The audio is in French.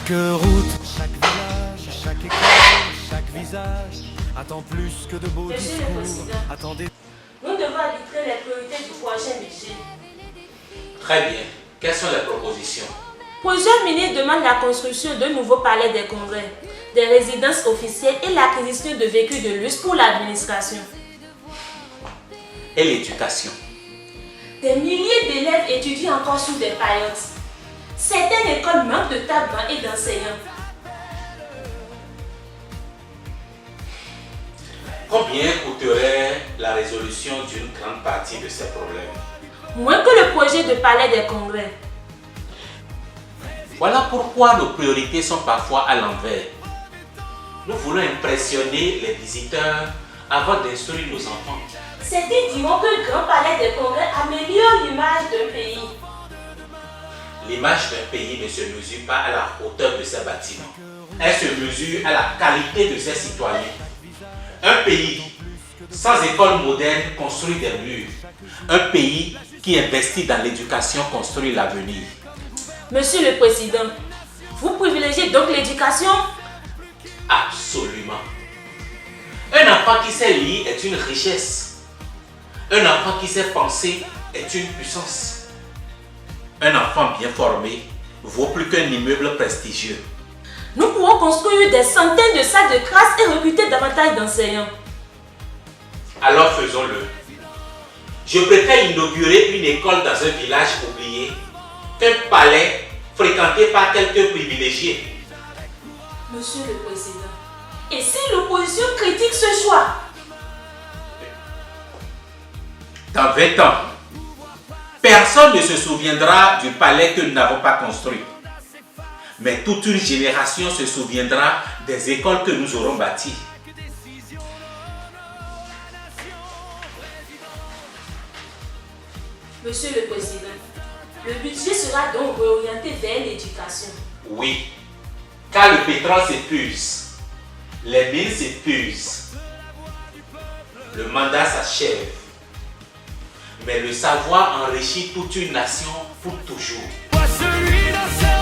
Chaque route, chaque village, chaque école, chaque visage attend plus que de beaux Monsieur le discours. Président, Attendez. nous devons arbitrer les priorités du prochain budget. Très bien. Quelles sont les propositions? Plusieurs ministres demandent la construction d'un nouveau palais des congrès, des résidences officielles et l'acquisition de véhicules de luxe pour l'administration. Et l'éducation? Des milliers d'élèves étudient encore sous des paillotes. Certaines écoles manquent de tables et d'enseignants. Combien coûterait la résolution d'une grande partie de ces problèmes? Moins que le projet de palais des congrès. Voilà pourquoi nos priorités sont parfois à l'envers. Nous voulons impressionner les visiteurs avant d'instruire nos enfants. Certains diront que le grand palais des congrès améliore l'image d'un pays. L'image d'un pays ne se mesure pas à la hauteur de ses bâtiments. Elle se mesure à la qualité de ses citoyens. Un pays sans école moderne construit des murs. Un pays qui investit dans l'éducation construit l'avenir. Monsieur le Président, vous privilégiez donc l'éducation? Absolument. Un enfant qui sait lire est une richesse. Un enfant qui sait penser est une puissance. Un enfant bien formé vaut plus qu'un immeuble prestigieux. Nous pourrons construire des centaines de salles de classe et recruter davantage d'enseignants. Alors faisons-le. Je préfère inaugurer une école dans un village oublié qu'un palais fréquenté par quelques privilégiés. Monsieur le Président, et si l'opposition critique ce choix? Dans 20 ans, personne ne se souviendra du palais que nous n'avons pas construit. Mais toute une génération se souviendra des écoles que nous aurons bâties. Monsieur le Président, le budget sera donc réorienté vers l'éducation. Oui, car le pétrole s'épuise, les mines s'épuisent, le mandat s'achève, mais le savoir enrichit toute une nation pour toujours. Moi celui d'un seul